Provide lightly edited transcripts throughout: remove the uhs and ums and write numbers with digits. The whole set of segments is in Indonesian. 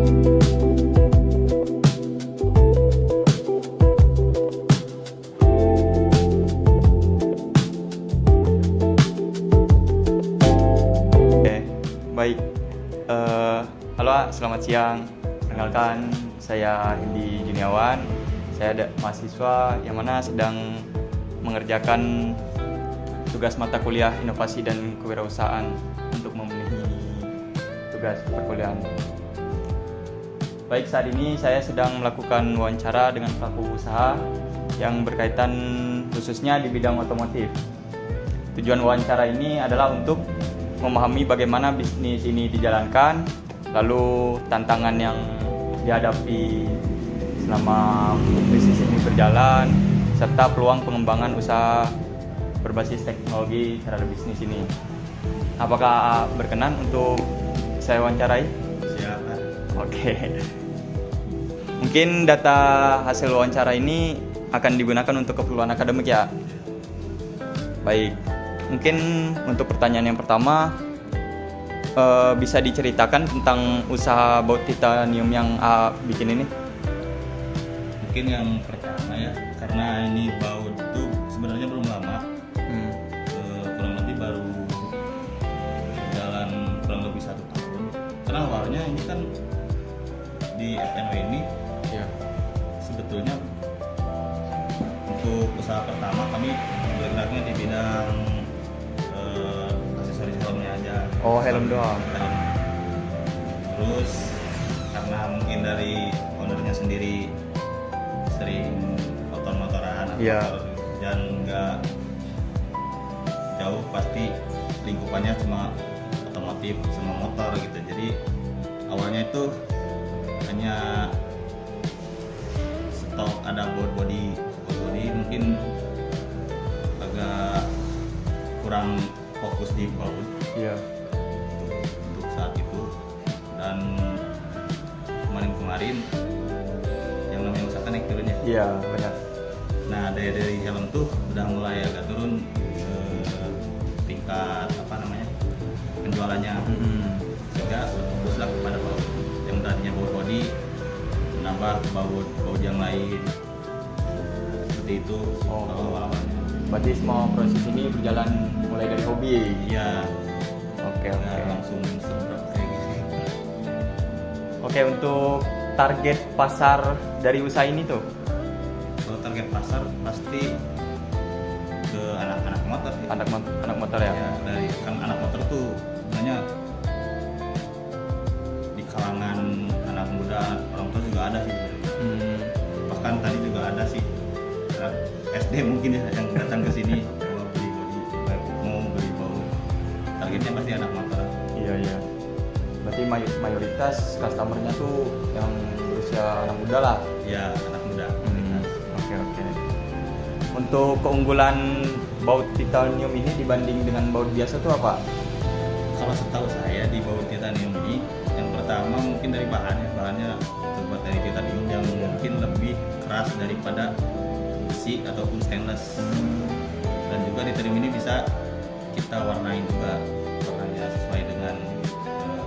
Baik, halo, selamat siang. Perkenalkan, saya Hendy Juniawan. Saya ada mahasiswa yang mana sedang mengerjakan tugas mata kuliah inovasi dan kewirausahaan untuk memenuhi tugas perkuliahan. Baik, saat ini saya sedang melakukan wawancara dengan pelaku usaha yang berkaitan khususnya di bidang otomotif. Tujuan wawancara ini adalah untuk memahami bagaimana bisnis ini dijalankan, lalu tantangan yang dihadapi selama bisnis ini berjalan, serta peluang pengembangan usaha berbasis teknologi terhadap bisnis ini. Apakah berkenan untuk saya wawancarai? Silakan. Oke. Mungkin data hasil wawancara ini akan digunakan untuk keperluan akademik ya? Baik. Mungkin untuk pertanyaan yang pertama, bisa diceritakan tentang usaha baut titanium yang A bikin ini? Mungkin yang pertama ya, karena ini baut itu sebenarnya belum lama, kurang lebih baru jalan kurang lebih 1 tahun. Karena awalnya ini kan di FNW ini, Ya. sebetulnya untuk usaha pertama kami bergeraknya di bidang aksesoris helmnya aja. Oh, helm doang. Helm. Terus karena mungkin dari ownernya sendiri sering motor-motoran Iya. dan nggak jauh, pasti lingkupannya cuma otomotif sama motor gitu. Jadi awalnya itu hanya stok ada body mungkin agak kurang fokus di baut Iya. untuk saat itu. Dan kemarin yang namanya usaha kan naik turun ya. Iya, benar. Nah dari helm tuh udah mulai agak turun tingkat penjualannya, sehingga fokuslah kepada baut yang tadinya baut body menambah ke baut yang lain, seperti itu. Oh. Awal-awalnya Berarti semua proses ini berjalan mulai dari hobi. iya, Oke. nggak langsung seberapa kayak gitu. Oke, untuk target pasar dari usaha ini tuh? Kalau target pasar pasti ke anak-anak motor sih. Anak motor ya? Ya, dari kan anak motor tuh sebenarnya di kalangan anak muda, orang tua juga ada sih. Bahkan tadi juga ada sih anak SD mungkin ya yang datang ke sini mau beli baut. Targetnya pasti anak motor. Iya. Berarti mayoritas customernya tuh yang berusia anak muda lah. Ya, anak muda. Oke. Untuk keunggulan baut titanium ini dibanding dengan baut biasa tuh apa? Kalau setahu saya di baut titanium ini, yang pertama mungkin dari bahannya terbuat dari titanium yang mungkin lebih keras daripada besi ataupun stainless. Dan juga titanium ini bisa kita warnain juga warnanya sesuai dengan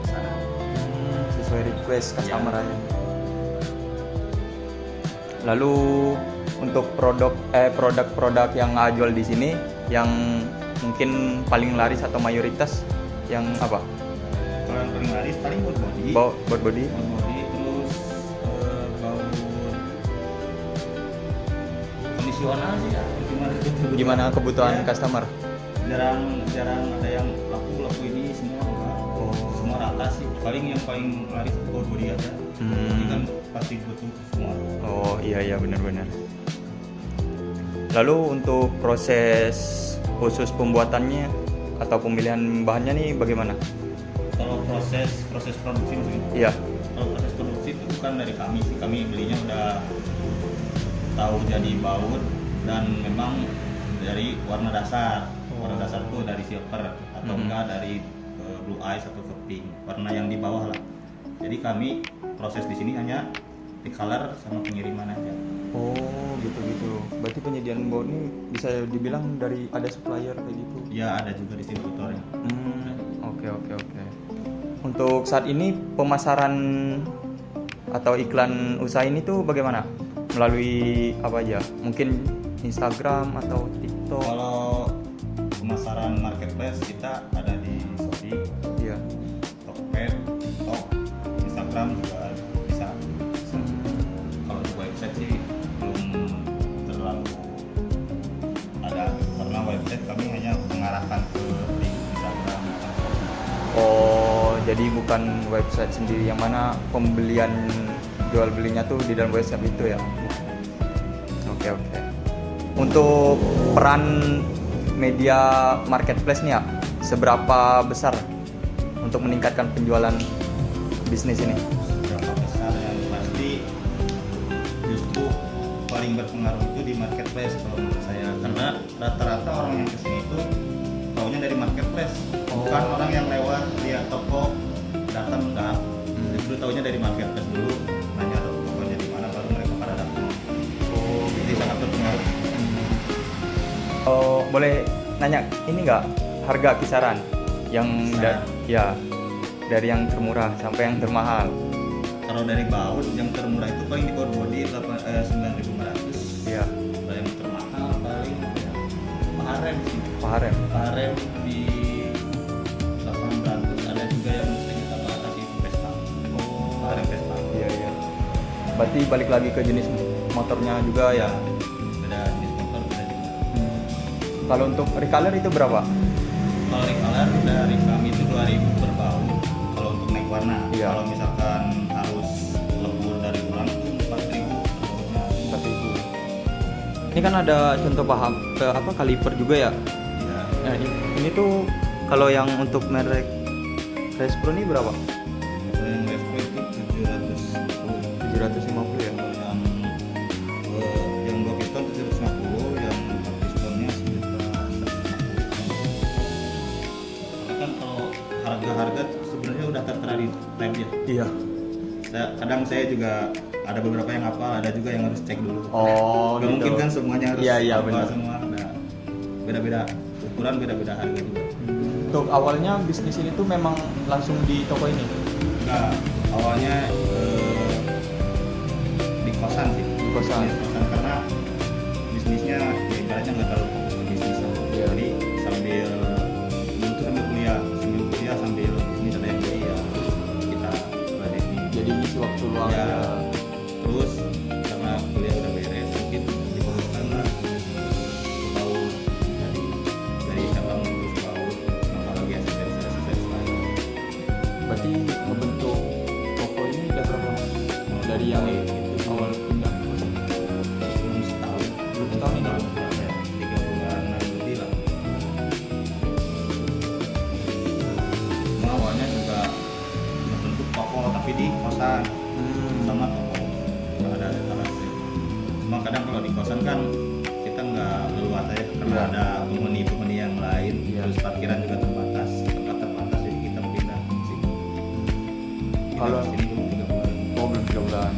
pesanan. Sesuai request customer aja. Lalu untuk produk yang A jual di sini yang mungkin paling laris atau mayoritas yang apa? Kalau yang paling laris paling baut body. Baut body. Baut body, terus baut kondisional sih ya. Gimana kebutuhan Ya, customer? jarang ada yang laku ini semua enggak. Semua rata sih. Paling yang paling laris itu baut body aja. Ini kan pasti butuh semua. Oh iya benar. Lalu untuk proses khusus pembuatannya atau pemilihan bahannya nih bagaimana? Kalau proses produksi maksudnya? Iya. Kalau proses produksi itu bukan dari kami sih. Kami belinya udah tahu jadi baut dan memang dari warna dasar. Warna dasar itu dari silver atau enggak dari blue ice atau ke pink. Warna yang di bawah lah. Jadi kami proses di sini hanya di color sama pengiriman aja. Oh gitu. Berarti penyediaan baut ini bisa dibilang dari ada supplier kayak gitu? Ya ada juga distributornya. Oke. Untuk saat ini pemasaran atau iklan usaha ini tuh bagaimana? Melalui apa aja? Mungkin Instagram atau TikTok? Kalau pemasaran marketplace kita ada di Shopee, Iya. Tokped, TikTok, Instagram juga bisa. Kalau di website sih belum terlalu ada, karena website kami hanya mengarahkan ke link Instagram atau Shopee. Oh, jadi bukan website sendiri yang mana pembelian jual belinya tuh di dalam website itu ya? Oke. Untuk peran media marketplace nih ya, seberapa besar untuk meningkatkan penjualan bisnis ini? Berapa besar yang pasti justru paling berpengaruh itu di marketplace kalau menurut saya, karena rata-rata orang yang kesini itu taunya dari marketplace, bukan orang yang lewat lihat toko datang enggak. Justru taunya dari marketplace dulu, nanya tokonya di mana baru mereka pada datang. Jadi sangat berpengaruh. Oh, boleh nanya ini nggak harga kisaran yang ya dari yang termurah sampai yang termahal? Kalau dari baut yang termurah itu paling di core body 9.500. Iya. Kalau yang termahal paling ya, Paharem sih. Paharem di 800, ada juga yang sekitar atas itu Vespa. Paharem Vespa. Iya. Berarti balik lagi ke jenis motornya juga ya. Beda jenis motor beda juga. Kalau untuk recolor itu berapa? Kalau recolor dari kami itu 2.000 per baut. Kalau untuk naik warna. Iya. Kalau misalkan harus lebur dari orang itu 4.000 per bautnya. 4.000. Ini kan ada contoh paham apa kaliper juga ya. Ya. Nah, ini tuh kalau yang untuk merek Race Pro ini berapa? Kalau yang Vespa itu 750. 750 ya. Kalau yang 2 piston 750, yang 4 pistonnya sekitar 150. Karena kan kalau harga-harga sebenarnya udah tertera di tab ya. Iya. Kadang saya juga ada beberapa yang hafal, ada juga yang harus cek dulu. Oh, Gak mungkin kan semuanya harus Iya, hafal benar. semua. Nah, beda-beda ukuran, beda-beda harga juga. Untuk awalnya bisnis ini tuh memang langsung di toko ini. Nah, awalnya di kosan sih. Di kosan. Di kosan karena bisnisnya ya ibaratnya nggak terlalu fokus ke bisnis. Iya. Jadi sambil dulu tuh sambil kuliah sambil bisnis ada yang beli ya kita ladeni. Jadi isi waktu luang Ya, ya. terus karena kuliah udah beres mungkin diteruskan lah baut dari cabang terus baut nambah lagi aksesoris lain. Berarti membentuk toko ini udah berapa lama? Dari yang awal pindah ke kosan? Belum setahun. Belum setahun ini? Ya, 3 bulanan lebih lah. Cuma awalnya juga bentuk toko tapi di kosan sama toko nggak ada etalase. Cuma kadang kalau di kosan kan kita nggak leluasa ya karena Iya. ada penghuni yang lain. Iya. Terus parkiran juga terbatas, tempat terbatas jadi kita pindah ke sini. Kita Kalau- ke sini belum 3 bulan. Oh, belum 3 bulan.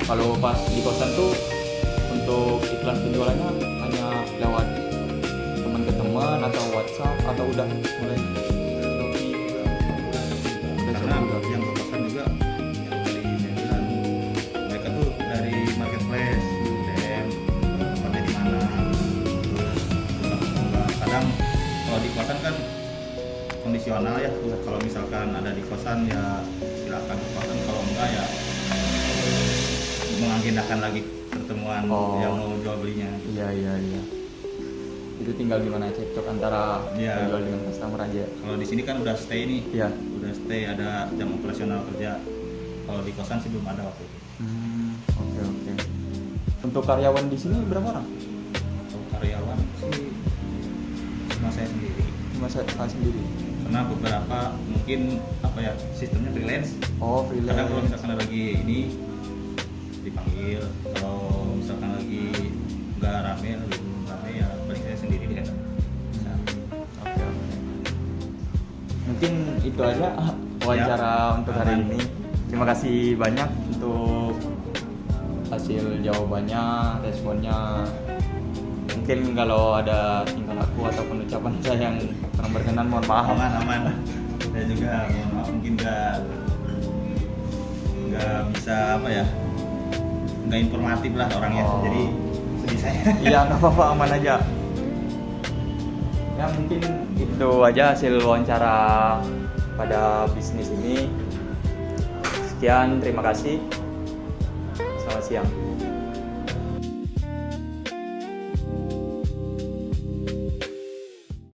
Kalau pas di kosan tuh untuk iklan penjualannya hanya lewat teman ke teman atau WhatsApp atau udah mulai Shopee juga? Udah Karena Shopee juga. yang ke kosan juga yang tadi saya bilang mereka tuh dari marketplace DM tempatnya di mana terus kadang kalau di kosan kan kondisional ya. Kalau misalkan ada di kosan ya silakan ke kosan, kalau enggak ya mengagendakan lagi pertemuan Oh. yang mau jual belinya. Iya. Itu tinggal gimana cekcok antara Iya. penjual dengan customer aja. Kalau di sini kan udah stay nih, Iya. udah stay ada jam operasional kerja. Kalau di kosan sih belum ada waktu itu. Oke. Untuk karyawan di sini berapa orang? Kalau karyawan sih cuma saya sendiri. Cuma saya sendiri. Karena beberapa mungkin apa ya sistemnya freelance. Oh, Kadang kalau freelance. misalkan lagi ini dipanggil, kalau misalkan lagi nggak rame, lagi belum rame ya paling saya sendiri di handle. Bisa. Oke. Mungkin itu aja wawancara untuk hari Aman. ini. Terima kasih banyak untuk hasil jawabannya, responnya. Mungkin kalau ada tingkah laku ataupun ucapan saya yang kurang berkenan, mohon maaf. Aman. Saya juga mohon maaf mungkin nggak bisa apa ya, nggak informatif lah orangnya. Oh. Jadi sedih saya. Iya, nggak apa-apa, aman aja. Ya mungkin itu aja hasil wawancara pada bisnis ini. Sekian, terima kasih. Selamat siang.